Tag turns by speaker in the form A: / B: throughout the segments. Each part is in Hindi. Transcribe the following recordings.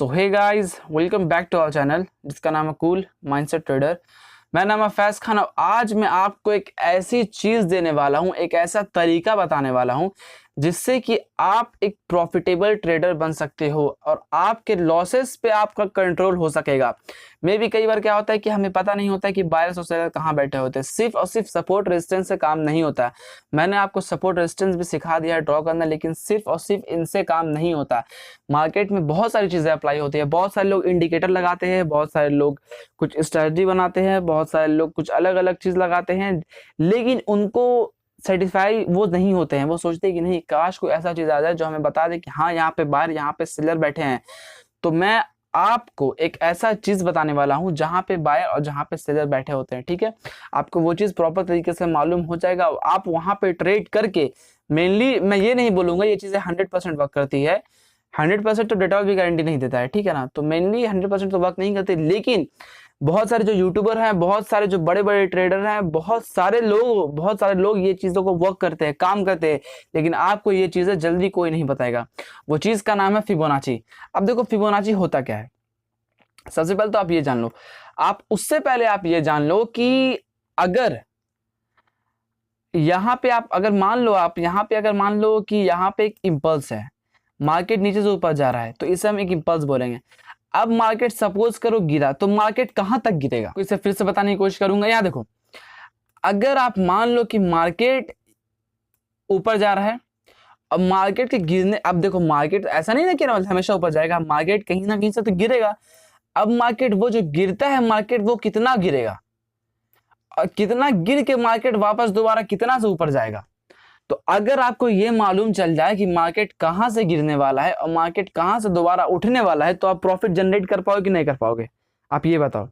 A: So hey guys, welcome back to our channel जिसका नाम है कूल माइंडसेट ट्रेडर। मेरा नाम है फैज खान। आज मैं आपको एक ऐसी चीज देने वाला हूं, एक ऐसा तरीका बताने वाला हूं जिससे कि आप एक प्रॉफिटेबल ट्रेडर बन सकते हो और आपके लॉसेस पे आपका कंट्रोल हो सकेगा। मे भी कई बार क्या होता है कि हमें पता नहीं होता है कि बायर्स और सेलर कहाँ बैठे होते हैं। सिर्फ और सिर्फ सपोर्ट रेजिस्टेंस से काम नहीं होता है। मैंने आपको सपोर्ट रेजिस्टेंस भी सिखा दिया है ड्रॉ करना, लेकिन सिर्फ और सिर्फ इनसे काम नहीं होता। मार्केट में बहुत सारी चीजें अप्लाई होती है। बहुत सारे लोग इंडिकेटर लगाते हैं, बहुत सारे लोग कुछ स्ट्रेटजी बनाते हैं, बहुत सारे लोग कुछ अलग अलग चीज लगाते हैं, लेकिन उनको सेटिस्फाई वो नहीं होते हैं। वो सोचते हैं कि नहीं, काश कोई ऐसा चीज आ जाए जो हमें बता दे कि हाँ यहाँ पे बायर, यहाँ पे सेलर बैठे हैं। तो मैं आपको एक ऐसा चीज बताने वाला हूं जहां पे बायर और जहां पे सेलर बैठे होते हैं। ठीक है, आपको वो चीज प्रॉपर तरीके से मालूम हो जाएगा। आप वहां पे ट्रेड करके, मेनली मैं ये नहीं बोलूंगा ये चीजें 100% वर्क करती है। 100% तो डेटॉल भी गारंटी नहीं देता है, ठीक है ना। तो मेनली 100% तो वर्क नहीं करती, लेकिन बहुत सारे जो यूट्यूबर हैं, बहुत सारे जो बड़े बड़े ट्रेडर हैं, बहुत सारे लोग ये चीजों को वर्क करते हैं, काम करते हैं, लेकिन आपको ये चीजें जल्दी कोई नहीं बताएगा। वो चीज का नाम है फिबोनाची। अब देखो फिबोनाची होता क्या है। सबसे पहले तो आप ये जान लो, उससे पहले आप ये जान लो कि अगर यहाँ पे अगर मान लो कि यहाँ पे एक इंपल्स है, मार्केट नीचे से ऊपर जा रहा है, तो इसे हम एक इंपल्स बोलेंगे। अब मार्केट सपोज करो गिरा, तो मार्केट कहां तक गिरेगा, इसे फिर से बताने की कोशिश करूंगा। यहां देखो, अगर आप मान लो कि मार्केट ऊपर जा रहा है और मार्केट के गिरने, अब देखो मार्केट ऐसा नहीं ना कि हमेशा ऊपर जाएगा, मार्केट कहीं ना कहीं से तो गिरेगा। अब मार्केट वो जो गिरता है, मार्केट वो कितना गिरेगा और कितना गिर के मार्केट वापस दोबारा कितना से ऊपर जाएगा। तो अगर आपको ये मालूम चल जाए कि मार्केट कहां से गिरने वाला है और मार्केट कहां से दोबारा उठने वाला है, तो आप प्रॉफिट जनरेट कर पाओगे कि नहीं कर पाओगे, आप ये बताओ।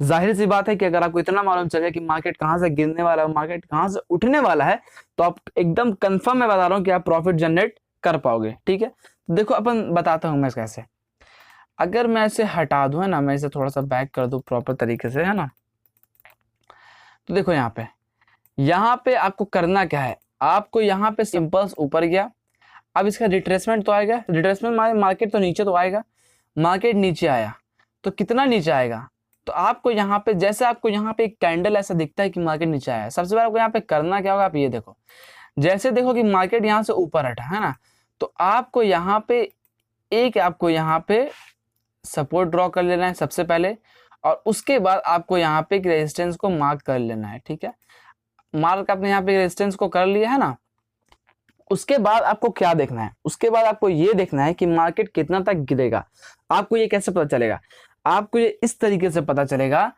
A: जाहिर सी बात है कि अगर आपको इतना मालूम चल जाए कि मार्केट कहां से गिरने वाला है, मार्केट कहां से उठने वाला है, तो आप एकदम कंफर्म मैं बता रहा हूं कि आप प्रॉफिट जनरेट कर पाओगे। ठीक है, तो देखो अपन बताता हूं मैं कैसे। अगर मैं इसे हटा दूं, है ना, मैं इसे थोड़ा सा बैक कर दूं प्रॉपर तरीके से, है ना। तो देखो यहाँ पे आपको करना क्या है, आपको यहाँ पे सिंपल्स ऊपर गया, अब इसका रिट्रेसमेंट तो आएगा। रिट्रेसमेंट मार्केट तो नीचे तो आएगा। मार्केट नीचे आया तो कितना नीचे आएगा, तो आपको यहाँ पे, जैसे आपको यहाँ पे एक कैंडल ऐसा दिखता है कि मार्केट नीचे आया है, सबसे पहले आपको यहाँ पे करना क्या होगा, आप ये देखो। जैसे देखो कि मार्केट यहाँ से ऊपर हटा, है ना, तो आपको यहाँ पे सपोर्ट ड्रॉ कर लेना है सबसे पहले, और उसके बाद आपको यहाँ पे एक रेजिस्टेंस को मार्क कर लेना है। ठीक है, मार्क आपने यहाँ पे रेजिस्टेंस को कर लिया है ना। उसके बाद आपको क्या देखना है, उसके बाद आपको ये देखना है कि मार्केट कितना तक गिरेगा। आपको ये कैसे पता चलेगा, आपको ये इस तरीके से पता चलेगा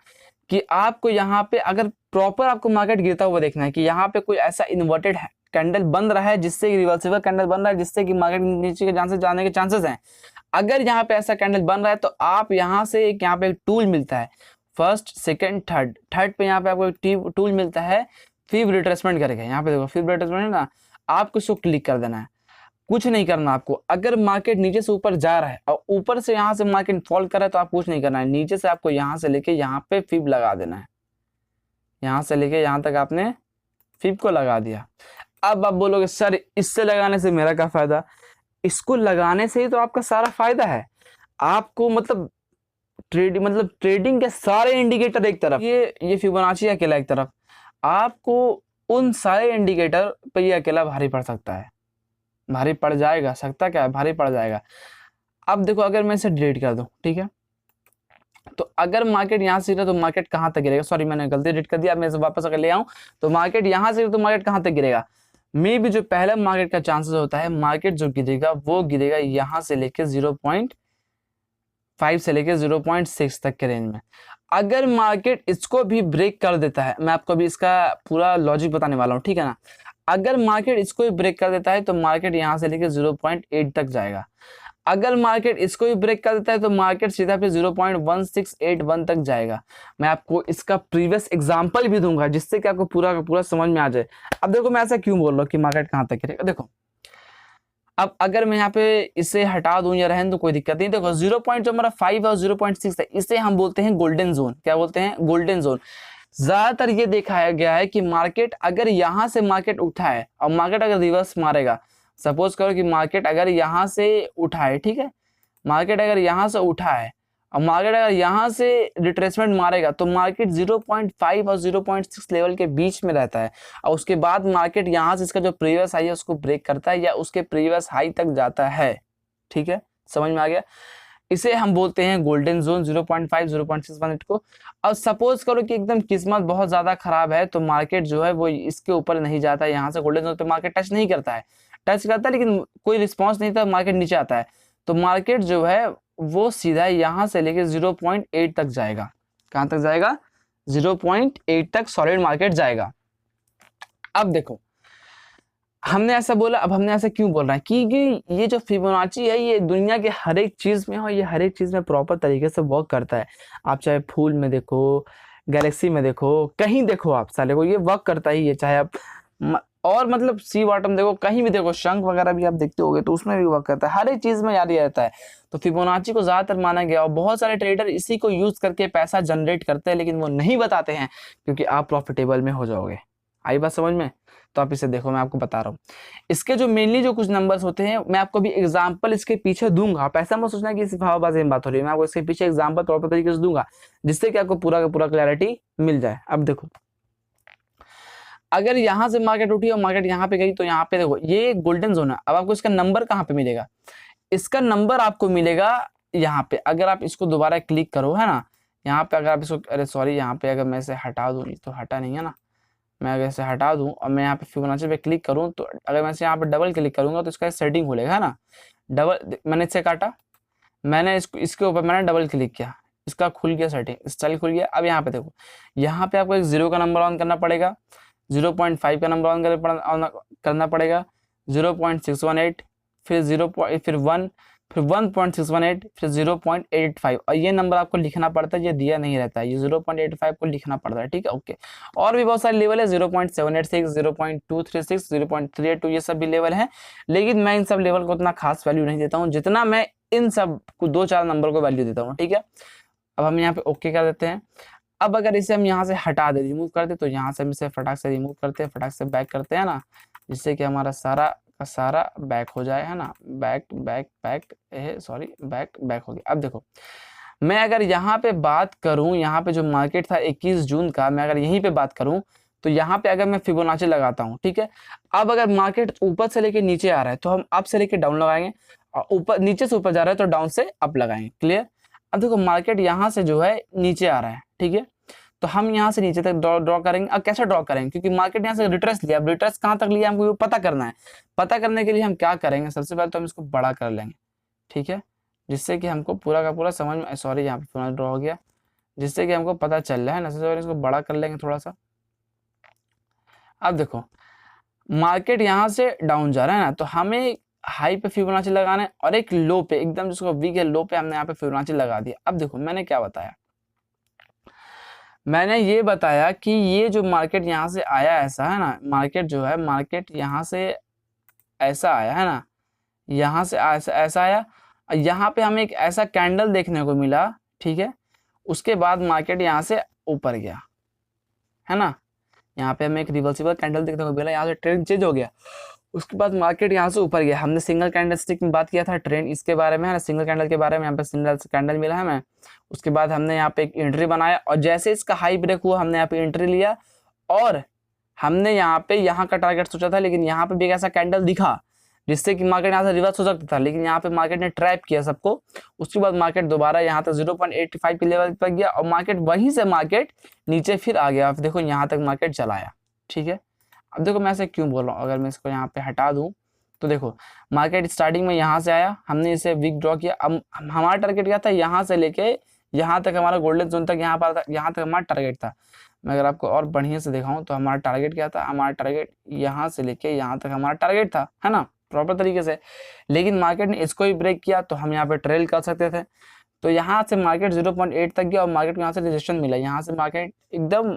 A: कि आपको यहाँ पे अगर प्रॉपर आपको मार्केट गिरता हुआ देखना है कि यहाँ पे कोई ऐसा इन्वर्टेड कैंडल बन रहा है, जिससे रिवर्सिबल कैंडल बन रहा है, जिससे कि मार्केट नीचे के चांसेस जाने के चांसेस हैं। अगर यहाँ पे ऐसा कैंडल बन रहा है, तो आप यहाँ से यहाँ पे एक टूल मिलता है, फर्स्ट सेकंड थर्ड पे यहाँ पे आपको एक टूल मिलता है फिब रिट्रेसमेंट करके। यहाँ पे देखो फिब रिट्रेसमेंट है ना, आपको इसको क्लिक कर देना है। कुछ नहीं करना आपको। अगर मार्केट नीचे से ऊपर जा रहा है और ऊपर से यहाँ से मार्केट फॉल कर रहा है, तो आप कुछ नहीं करना है। नीचे से आपको यहाँ से लेके यहाँ पे फिब लगा देना है। यहाँ से लेके यहाँ तक आपने फिब को लगा दिया। अब आप बोलोगे सर इससे लगाने से मेरा क्या फायदा, इसको लगाने से ही तो आपका सारा फायदा है। आपको मतलब ट्रेडिंग के सारे इंडिकेटर एक तरफ, ये फिबोनाची अकेला एक तरफ, आपको उन सारे इंडिकेटर पे ये अकेला भारी पड़ सकता है, भारी पड़ जाएगा। सकता क्या है, भारी पड़ जाएगा। अब देखो, अगर मैं इसे डिलीट कर दूं, ठीक है, तो अगर मार्केट यहाँ से गिरा तो मार्केट कहाँ तक गिरेगा। सॉरी, मैंने गलती डिलीट कर दिया। अब मैं इसे वापस अगर ले आऊं तो मार्केट यहाँ से गिरा तो मार्केट कहाँ तक गिरेगा। मे भी जो पहला मार्केट का चांसेस होता है, मार्केट जो गिरेगा वो गिरेगा यहाँ से लेके 0.5 से लेके 0.6 तक के रेंज में। अगर मार्केट इसको भी ब्रेक कर देता है, मैं आपको अभी इसका पूरा लॉजिक बताने वाला हूँ, ठीक है ना। अगर मार्केट इसको भी ब्रेक कर देता है तो मार्केट यहाँ से लेके 0.8 तक जाएगा। अगर मार्केट इसको भी ब्रेक कर देता है तो मार्केट सीधा पे 0.1681 तक जाएगा। मैं आपको इसका प्रीवियस एग्जांपल भी दूंगा, जिससे कि आपको पूरा का पूरा समझ में आ जाए। अब देखो मैं ऐसा क्यों बोल रहा हूँ कि मार्केट कहाँ तक गिरेगा। देखो, अब अगर मैं यहाँ पे इसे हटा दूं या रहने दूं, कोई दिक्कत नहीं। देखो 0. जो हमारा 5 और 0.6 है, इसे हम बोलते हैं गोल्डन जोन। क्या बोलते हैं, गोल्डन जोन। ज्यादातर ये दिखाया गया है कि मार्केट अगर यहाँ से मार्केट उठा है और मार्केट अगर रिवर्स मारेगा, सपोज करो कि मार्केट अगर यहाँ से उठा है, ठीक है, मार्केट अगर यहाँ से उठा है और मार्केट अगर यहाँ से रिट्रेसमेंट मारेगा तो मार्केट 0.5 और 0.6 लेवल के बीच में रहता है, और उसके बाद मार्केट यहाँ से इसका जो प्रीवियस हाई है उसको ब्रेक करता है या उसके प्रीवियस हाई तक जाता है। ठीक है, समझ में आ गया। इसे हम बोलते हैं गोल्डन जोन 0.5 0.6 मिनट को। अब सपोज करो कि एकदम किस्मत बहुत ज्यादा खराब है तो मार्केट जो है वो इसके ऊपर नहीं जाता है, यहाँ से गोल्डन जोन पे मार्केट टच नहीं करता है, टच करता है लेकिन कोई रिस्पॉन्स नहीं था, मार्केट नीचे आता है, तो मार्केट जो है वो सीधा यहाँ से लेके 0.8 तक जाएगा। कहाँ तक जाएगा? 0.8 तक सॉलिड मार्केट जाएगा। अब देखो हमने ऐसा बोला, अब हमने ऐसा क्यों बोल रहा है कि ये जो फिबोनाची है ये दुनिया के हर एक चीज में और ये हर एक चीज में प्रॉपर तरीके से वर्क करता है। आप चाहे फूल में देखो, गैलेक्सी में देखो, कहीं देखो, आप साले को ये वर्क करता ही है। चाहे आप और मतलब सी बॉटम देखो, कहीं भी देखो, शंख वगैरह भी आप देखते होगे तो उसमें भी वर्क करता है, हर एक चीज में याद रहता है। तो फिबोनाची को ज्यादातर माना गया और बहुत सारे ट्रेडर इसी को यूज करके पैसा जनरेट करते हैं, लेकिन वो नहीं बताते हैं क्योंकि आप प्रॉफिटेबल में हो जाओगे। आई बात समझ में? तो आप इसे देखो, मैं आपको बता रहा हूँ इसके जो मेनली जो कुछ नंबर्स होते हैं, मैं आपको भी एग्जांपल इसके पीछे दूंगा। आप ऐसा मत सोचना कि सिर्फ हवाबाजी में बात हो रही है, मैं आपको इसके पीछे एग्जांपल प्रॉपर तरीके से दूंगा जिससे कि आपको पूरा का पूरा क्लैरिटी मिल जाए। अब देखो अगर यहाँ से मार्केट उठी और मार्केट यहाँ पे गई तो यहाँ पे देखो ये गोल्डन जोन है। अब आपको इसका नंबर कहाँ पे मिलेगा? इसका नंबर आपको मिलेगा यहाँ पे। अगर आप इसको दोबारा क्लिक करो, है ना, यहाँ पे अगर आप इसको, अरे सॉरी, यहाँ पे अगर मैं इसे हटा दूँ, तो हटा नहीं है ना, मैं अगर इसे हटा दूं और मैं यहाँ पे फिबोनाची पे क्लिक करूं तो अगर मैं इसे यहाँ पे डबल क्लिक करूंगा तो इसका सेटिंग खुलेगा, है ना। डबल मैंने इससे काटा, मैंने इसके ऊपर मैंने डबल क्लिक किया, इसका खुल गया सेटिंग, स्टाइल खुल गया। अब यहाँ पे देखो, यहाँ पे आपको एक 0 का नंबर ऑन करना पड़ेगा, 0.5 का नंबर ऑन करना पड़ेगा, 0.618, फिर 1, फिर 1.618, फिर 0.85, और ये नंबर आपको लिखना पड़ता है, ये दिया नहीं रहता है, ये 0.85 को लिखना पड़ता है। ठीक है, ओके। और भी बहुत सारे लेवल है, 0.786, 0.236, 0.382, ये सब भी लेवल है, लेकिन मैं इन सब लेवल को उतना खास वैल्यू नहीं देता हूँ जितना मैं इन सब को 2-4 नंबर को वैल्यू देता हूँ। ठीक है, अब हम यहाँ पे ओके कर देते हैं। अब अगर इसे हम यहाँ से हटा दे, रिमूव कर दे, तो यहाँ से हम इसे फटाक से रिमूव करते हैं, फटाक से बैक करते हैं ना, जिससे कि हमारा सारा का सारा बैक हो जाए, है ना। Back back back sorry back back हो गया। अब देखो मैं अगर यहाँ पे बात करूँ, यहाँ पे जो मार्केट था 21 जून का, मैं अगर यहीं पे बात करूँ तो यहाँ पे अगर मैं फिबोनाची लगाता हूँ, ठीक है, अब अगर मार्केट ऊपर से लेके नीचे आ रहा है तो हम अप से लेके डाउन लगाएंगे, और ऊपर नीचे से ऊपर जा रहा है तो डाउन से अप लगाएंगे। क्लियर? अब देखो मार्केट यहाँ से जो है नीचे आ रहा है, ठीक है, तो हम यहाँ से नीचे तक ड्रॉ करेंगे। अब कैसे ड्रॉ करेंगे? क्योंकि मार्केट यहाँ से रिट्रेस लिया, अब रिट्रेस कहाँ तक लिया हमको पता करना है। पता करने के लिए हम क्या करेंगे, सबसे पहले तो हम इसको बड़ा कर लेंगे, ठीक है, जिससे कि हमको पूरा का पूरा समझ में, सॉरी यहाँ पे पूरा ड्रॉ हो गया, जिससे कि हमको पता चल रहा है ना। सबसे पहले इसको बड़ा कर लेंगे थोड़ा सा। अब देखो मार्केट यहाँ से डाउन जा रहा है ना, तो हमें हाई पे फिबोनाची लगाना है और एक लो पे, एकदम जिसको वीक है लो पे हमने यहाँ पे फिबोनाची लगा दिया। अब देखो मैंने क्या बताया, मैंने ये बताया कि ये जो मार्केट यहाँ से आया ऐसा, है ना, मार्केट जो है, मार्केट यहाँ से ऐसा आया, है ना, यहाँ से ऐसा आया, यहाँ पे हमें एक ऐसा कैंडल देखने को मिला, ठीक है, उसके बाद मार्केट यहाँ से ऊपर गया, है ना, यहाँ पे हमें एक रिवर्सिबल कैंडल देखने को मिला, यहाँ से ट्रेंड चेंज हो गया, उसके बाद मार्केट यहाँ से ऊपर गया। हमने सिंगल कैंडल स्टिक में बात किया था, ट्रेंड इसके बारे में, है ना, सिंगल कैंडल के बारे में। यहाँ पे सिंगल कैंडल मिला है हमें, उसके बाद हमने यहाँ पे एक एंट्री बनाया और जैसे इसका हाई ब्रेक हुआ हमने यहाँ पे एंट्री लिया, और हमने यहाँ पे यहाँ का टारगेट सोचा था, लेकिन यहाँ पे भी एक ऐसा कैंडल दिखा जिससे कि मार्केट यहाँ से रिवर्स हो सकता था, लेकिन यहाँ पे मार्केट ने ट्रैप किया सबको। उसके बाद मार्केट दोबारा यहाँ तक 0.85 के लेवल पर गया और मार्केट वहीं से मार्केट नीचे फिर आ गया। अब देखो यहाँ तक मार्केट चला आया, ठीक है। अब देखो मैं ऐसे क्यों बोल रहा हूँ, अगर मैं इसको यहाँ पे हटा दूँ तो देखो मार्केट स्टार्टिंग में यहाँ से आया, हमने इसे वीक ड्रॉ किया। अब हमारा टारगेट क्या था, यहाँ से लेके यहाँ तक हमारा गोल्डन जोन तक, यहाँ पर यहाँ तक हमारा टारगेट था। मैं अगर आपको और बढ़िया से दिखाऊं तो हमारा टारगेट क्या था, हमारा टारगेट यहाँ से लेके यहाँ तक हमारा टारगेट था, है ना, प्रॉपर तरीके से। लेकिन मार्केट ने इसको ही ब्रेक किया तो हम यहाँ पे ट्रेल कर सकते थे। तो यहाँ से मार्केट 0.8 तक गया और मार्केट को यहाँ से रेजिस्टेंस मिला, यहाँ से मार्केट एकदम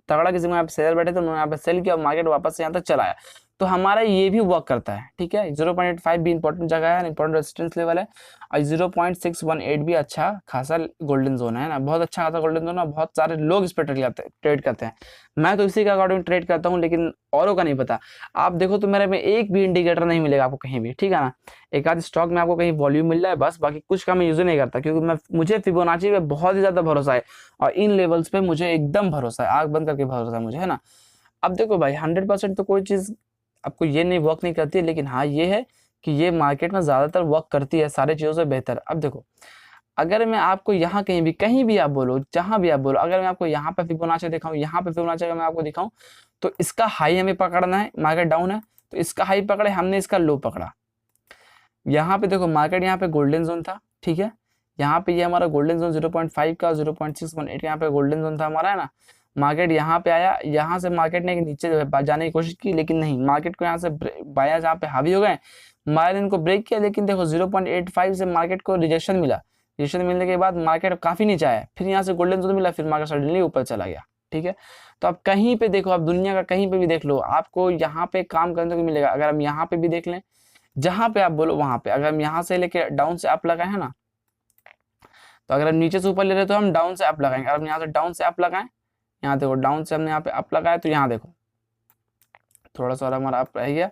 A: तगड़ा, किसी को यहाँ पे सेलर बैठे थे उन्होंने यहाँ पे सेल किया और मार्केट वापस से यहाँ तक चला आया। तो हमारा ये भी वर्क करता है, ठीक है। 0.85 भी इंपॉर्टेंट जगह है, इंपॉर्टेंट रेजिस्टेंस लेवल है, और 0.618 भी अच्छा खासा गोल्डन जोन है ना, बहुत अच्छा खासा गोल्डन जोन है। बहुत सारे लोग इस पर ट्रेड करते हैं, मैं तो इसी के अकॉर्डिंग ट्रेड करता हूँ, लेकिन औरों का नहीं पता। आप देखो तो मेरे में एक भी इंडिकेटर नहीं मिलेगा आपको कहीं भी, ठीक है ना। एक आध स्टॉक में आपको कहीं वॉल्यूम मिल रहा है बस, बाकी कुछ का मैं यूज नहीं करता, क्योंकि मुझे फिबोनाची पे बहुत ही ज्यादा भरोसा है, और इन लेवल्स पे मुझे एकदम भरोसा है, आग बंद करके भरोसा है मुझे, है ना। अब देखो भाई 100% तो कोई चीज आपको ये नहीं वर्क नहीं करती है, लेकिन हाँ ये है कि ये मार्केट में ज्यादातर वर्क करती है सारी चीजों से बेहतर। अब देखो अगर मैं आपको यहाँ कहीं भी आप बोलो, जहां भी आप बोलो, अगर मैं आपको यहाँ पे फिबोनाची दिखाऊं, यहाँ पे फिबोनाची अगर मैं आपको दिखाऊं, तो इसका हाई हमें पकड़ना है, मार्केट डाउन है तो इसका हाई पकड़े, हमने इसका लो पकड़ा। यहाँ पे देखो मार्केट यहाँ पे गोल्डन जोन था, ठीक है, यहाँ पे ये हमारा गोल्डन जोन 0.5 का 0.618 यहाँ पे गोल्डन जोन था हमारा, है ना। मार्केट यहाँ पे आया, यहाँ से मार्केट ने नीचे जाने की कोशिश की, लेकिन नहीं, मार्केट को यहाँ से बाया जहाँ पे हावी हो गए, मार्केट इनको ब्रेक किया, लेकिन देखो 0.85 से मार्केट को रिजेक्शन मिला। रिजेक्शन मिलने के बाद मार्केट काफी नीचे आया, फिर यहाँ से गोल्डन जोन मिला, फिर मार्केट सडनली ऊपर चला गया, ठीक है। तो आप कहीं पे देखो, आप दुनिया का कहीं पे भी देख लो, आपको यहाँ पे काम करने को मिलेगा। अगर हम यहाँ पे भी देख लें, जहां पे आप बोलो वहां पे, अगर हम यहाँ से लेके डाउन से अप लगाए है ना, तो अगर हम नीचे से ऊपर ले रहे तो हम डाउन से अप लगाएंगे। अगर हम यहाँ से डाउन से अप लगाएं, यहाँ देखो डाउन से हमने यहाँ पे अप लगाया, तो यहाँ देखो थोड़ा सा और हमारा अप रह गया,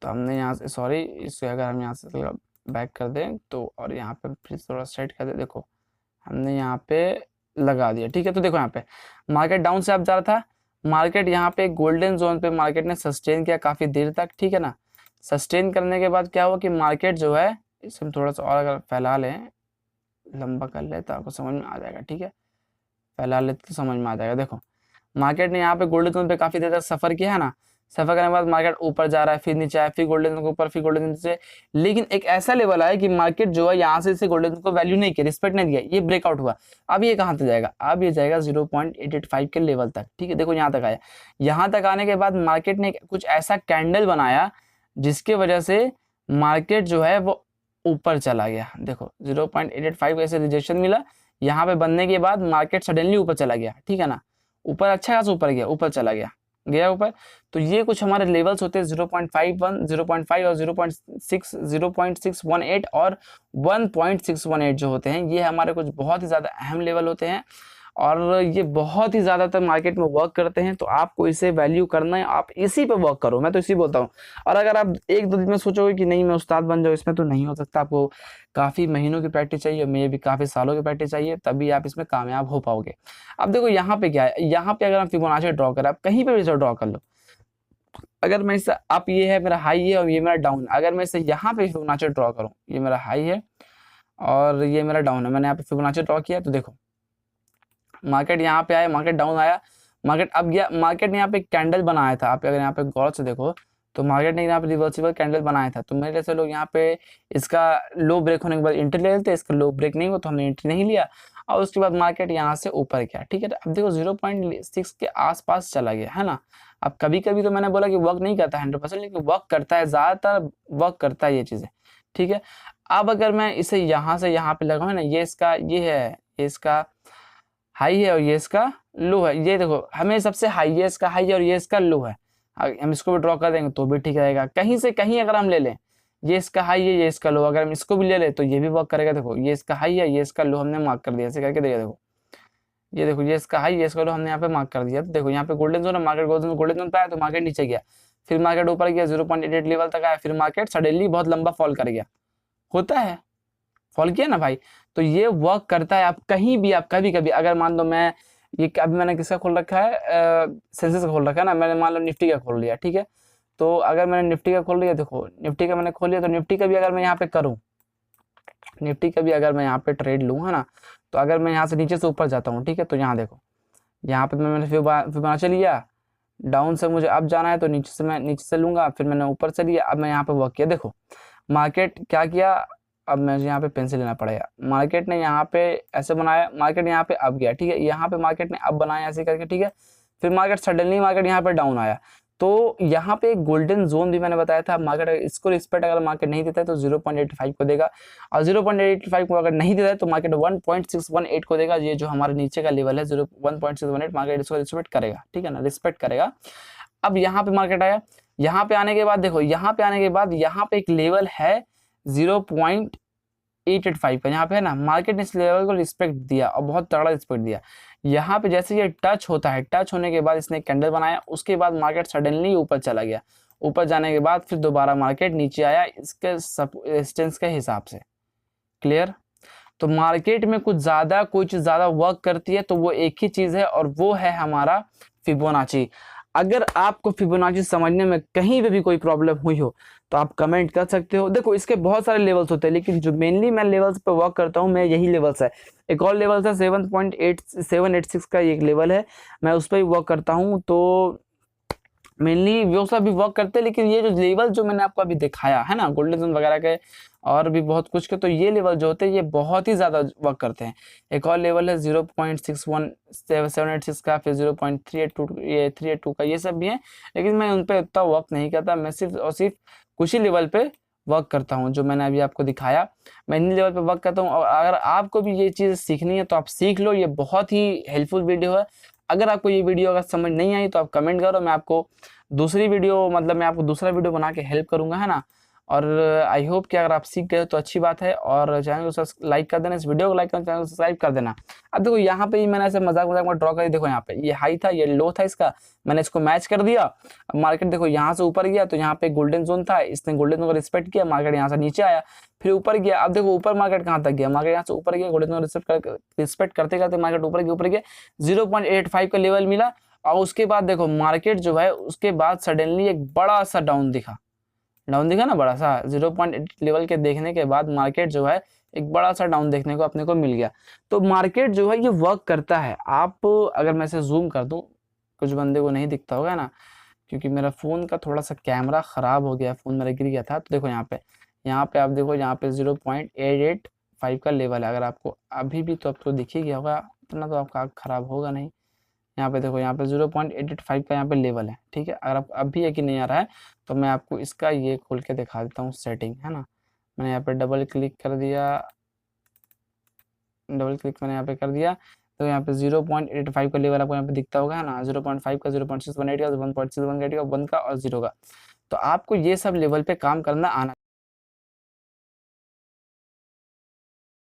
A: तो हमने यहाँ से सॉरी इसको अगर हम यहाँ से बैक कर दें तो, और यहाँ पे फिर थोड़ा सेट कर दे, देखो हमने यहाँ पे लगा दिया, ठीक है। तो देखो यहाँ पे मार्केट डाउन से अप जा रहा था, मार्केट यहाँ पे गोल्डन जोन पे मार्केट ने सस्टेन किया काफी देर तक, ठीक है ना। सस्टेन करने के बाद क्या हुआ कि मार्केट जो है, इसे हम थोड़ा सा और अगर फैला लें, लंबा कर ले तो आपको समझ में आ जाएगा, ठीक है, फैला ले तो समझ में आ जाएगा। देखो मार्केट ने यहाँ पे गोल्डन जोन पे काफी देर तक सफर किया है ना, सफर करने के बाद मार्केट ऊपर जा रहा है, फिर नीचे आया, फिर गोल्डन जोन के ऊपर, फिर गोल्डन जोन से, लेकिन एक ऐसा लेवल आया कि मार्केट जो है यहाँ से इसे गोल्डन जोन को वैल्यू नहीं किया, रिस्पेक्ट नहीं दिया, ये ब्रेकआउट हुआ। अब ये कहाँ तक जाएगा, अब ये जाएगा 0.885 के लेवल तक, ठीक है। देखो यहाँ तक आया, यहाँ तक आने के बाद मार्केट ने कुछ ऐसा कैंडल बनाया जिसके वजह से मार्केट जो है वो ऊपर चला गया। देखो 0.885 ऐसे रिजेक्शन मिला, यहाँ पे बनने के बाद मार्केट सडनली ऊपर चला गया, ठीक है ना, ऊपर अच्छा खासा ऊपर गया, ऊपर चला गया ऊपर। तो ये कुछ हमारे लेवल्स होते हैं 0.51, 0.5 और 0.618 और 1.618 जो होते हैं, ये हमारे कुछ बहुत ही ज्यादा अहम लेवल होते हैं, और ये बहुत ही ज्यादातर मार्केट में वर्क करते हैं। तो आपको इसे वैल्यू करना है, आप इसी पे वर्क करो, मैं तो इसी बोलता हूँ। और अगर आप एक दो दिन में सोचोगे कि नहीं मैं उस्ताद बन जाऊँ इसमें, तो नहीं हो सकता, आपको काफी महीनों की प्रैक्टिस चाहिए, मुझे भी काफी सालों की प्रैक्टिस चाहिए, तभी आप इसमें कामयाब हो पाओगे। अब देखो यहाँ पे क्या है, यहाँ पे अगर हम फिबोनाची ड्रॉ करें, आप कहीं पे भी इसे ड्रॉ कर लो, अगर मैं इससे आप, ये है मेरा हाई है और ये मेरा डाउन, अगर मैं इसे यहाँ पे फिबोनाची ड्रॉ करूँ, ये मेरा हाई है और ये मेरा डाउन है, मैंने यहाँ पे फिबोनाची ड्रॉ किया, तो देखो मार्केट यहाँ पे आया, मार्केट डाउन आया, मार्केट अब गया, मार्केट ने यहाँ पे कैंडल बनाया था, आप अगर यहाँ पे गौर से देखो तो मार्केट ने यहाँ पे रिवर्सिबल कैंडल बनाया था, तो मेरे जैसे लोग यहाँ पे इसका लो ब्रेक होने के बाद एंट्री ले लेते, इसका लो ब्रेक नहीं हुआ तो हमने एंट्री नहीं लिया, और उसके बाद मार्केट यहाँ से ऊपर गया, ठीक है। अब देखो 0.6 के आसपास चला गया, है ना। अब कभी कभी तो मैंने बोला कि वर्क नहीं करता 100%, लेकिन वर्क करता है, ज्यादातर वर्क करता है ये चीजें, ठीक है। अब अगर मैं इसे यहाँ से यहाँ पे लगाऊं ना, ये इसका ये है, ये इसका हाई है और ये इसका लो है, ये देखो हमें सबसे हाई है इसका हाई है और ये इसका लो है, हम इसको भी ड्रॉ कर देंगे तो भी ठीक रहेगा। कहीं से कहीं अगर हम ले लें, ये इसका हाई है ये इसका लो, अगर हम इसको भी ले लें तो ये भी वर्क करेगा। देखो ये इसका हाई है ये इसका लो, हमने मार्क कर दिया ऐसे करके, देखो ये देखो ये इसका हाई ये इसका लो हमने यहाँ पे मार्क कर दिया। तो देखो यहाँ पे गोल्डन जोन है, मार्केट गोल्डन जोन पे आया तो मार्केट नीचे गया, फिर मार्केट ऊपर गया 0.88 लेवल तक आया, फिर मार्केट सडनली बहुत लंबा फॉल कर गया, होता है फॉल किया ना भाई। तो ये वर्क करता है, आप कहीं भी, आप कभी कभी अगर मान लो मैं ये अभी मैंने किसका खोल रखा है, सेंसेक्स का खोल रखा है ना, मैंने मान लो निफ्टी का खोल लिया, ठीक है। तो अगर मैंने निफ्टी का खोल लिया, देखो निफ्टी का मैंने खोल लिया, तो निफ्टी का भी अगर मैं यहाँ पे करूँ, निफ्टी का भी अगर मैं यहाँ पे ट्रेड लूँ, है ना, तो अगर मैं यहाँ से नीचे से ऊपर जाता हूँ, ठीक है, तो यहाँ देखो यहाँ पे मैंने फिबोनाची लिया, डाउन से मुझे अप जाना है तो नीचे से मैं नीचे से लूंगा, फिर मैंने ऊपर से लिया, अब मैं यहाँ पे वर्क किया, देखो मार्केट क्या किया, अब मुझे यहाँ पे पेंसिल लेना पड़ेगा, मार्केट ने यहाँ पे ऐसे बनाया, मार्केट यहाँ पे अप गया, ठीक है, यहाँ पे मार्केट ने अप बनाया ऐसे करके, ठीक है, फिर मार्केट सडनली मार्केट यहाँ पे डाउन आया, तो यहाँ पे एक गोल्डन जोन भी मैंने बताया था, मार्केट इसको रिस्पेक्ट अगर मार्केट नहीं देता है तो 0.85 को देगा, और 0.85 को अगर नहीं देता है तो मार्केट 1.618 को देगा, ये जो हमारे नीचे का लेवल है 1.618, मार्केट इसको रिस्पेक्ट करेगा, ठीक है ना, रिस्पेक्ट करेगा। अब यहाँ पे मार्केट आया, यहाँ पे आने के बाद देखो, यहाँ पे आने के बाद यहाँ पे एक लेवल है 0.885 का, यहाँ पे है ना, मार्केट ने इस लेवल को रिस्पेक्ट दिया और बहुत तगड़ा रिस्पेक्ट दिया। यहाँ पे जैसे ये टच होता है, टच होने के बाद इसने कैंडल बनाया, उसके बाद मार्केट सडनली ऊपर चला गया। ऊपर जाने के बाद फिर दोबारा मार्केट नीचे आया इसके रेजिस्टेंस के हिसाब से। क्लियर? तो मार्केट में कोई चीज ज्यादा वर्क करती है तो वो एक ही चीज है, और वो है हमारा फिबोनाची। अगर आपको फिबोनाची समझने में कहीं पे भी कोई प्रॉब्लम हुई हो तो आप कमेंट कर सकते हो। देखो इसके बहुत सारे लेवल्स होते हैं, लेकिन जो मेनली मैं लेवल्स पे वर्क करता हूँ मैं यही लेवल्स है। एक और लेवल्स है 7.8786 का एक लेवल है, मैं उस पर ही वर्क करता हूँ। तो मेनली वो सब भी वर्क करते हैं, लेकिन ये जो लेवल जो मैंने आपको अभी दिखाया है ना, गोल्डन जोन वगैरह के और भी बहुत कुछ के, तो ये लेवल जो होते हैं ये बहुत ही ज़्यादा वर्क करते हैं। एक और लेवल है 0.61786 का, फिर 0.382 ये 382 का, ये सब भी हैं, लेकिन मैं उन पर उतना वर्क नहीं करता। मैं सिर्फ और सिर्फ कुछ ही लेवल पे वर्क करता हूँ जो मैंने अभी आपको दिखाया, मैं इन लेवल पे वर्क करता हूँ। और अगर आपको भी ये चीज़ सीखनी है तो आप सीख लो, ये बहुत ही हेल्पफुल वीडियो है। अगर आपको ये वीडियो अगर समझ नहीं आई तो आप कमेंट करो, मैं आपको दूसरी वीडियो मतलब मैं आपको दूसरा वीडियो बना के हेल्प करूंगा, है ना। और आई होप कि अगर आप सीख गए तो अच्छी बात है, और चैनल को लाइक कर देना, इस वीडियो को लाइक करना, चैनल को सब्सक्राइब कर देना। अब देखो यहाँ पे मैंने ऐसे मजाक में ड्रॉ कर, देखो यहाँ पे ये हाई था, ये लो था इसका, मैंने इसको मैच कर दिया। अब मार्केट देखो यहाँ से ऊपर गया तो यहाँ पे गोल्डन जोन था, इसने गोल्डन जोन को रिस्पेक्ट किया, मार्केट यहाँ से नीचे आया, फिर ऊपर गया। अब देखो ऊपर मार्केट कहाँ तक गया, मार्केट यहाँ से ऊपर गया, गोल्डन जोन रिस्पेक्ट करते करते मार्केट ऊपर गया 0.85 का लेवल मिला। और उसके बाद देखो मार्केट जो है उसके बाद सडनली एक बड़ा सा डाउन दिखा ना, बड़ा सा 0.8 लेवल के देखने के बाद मार्केट जो है एक बड़ा सा डाउन देखने को अपने को मिल गया। तो मार्केट जो है ये वर्क करता है। आप अगर मैं इसे जूम कर दूं, कुछ बंदे को नहीं दिखता होगा ना, क्योंकि मेरा फ़ोन का थोड़ा सा कैमरा ख़राब हो गया, फ़ोन मेरा गिर गया था। तो देखो यहाँ पे आप देखो, यहाँ पे 0.885 का लेवल है। अगर आपको अभी भी तो आपको दिख ही गया होगा, इतना तो आपका ख़राब होगा नहीं। यहाँ पे देखो, यहाँ पे 0.885 का यहाँ पे लेवल है, ठीक है। अगर आपको अभी यकीन नहीं आ रहा है तो मैं आपको इसका ये खोल के दिखा देता हूँ सेटिंग, है ना। मैंने यहाँ पे डबल क्लिक मैंने यहाँ पे कर दिया, तो यहाँ पे 0.85 का लेवल आपको यहाँ पे दिखता होगा, है ना। 0.5 का, 0.618 का, 1.618 का, 1 का और 0 का। तो आपको ये सब लेवल पे काम करना आना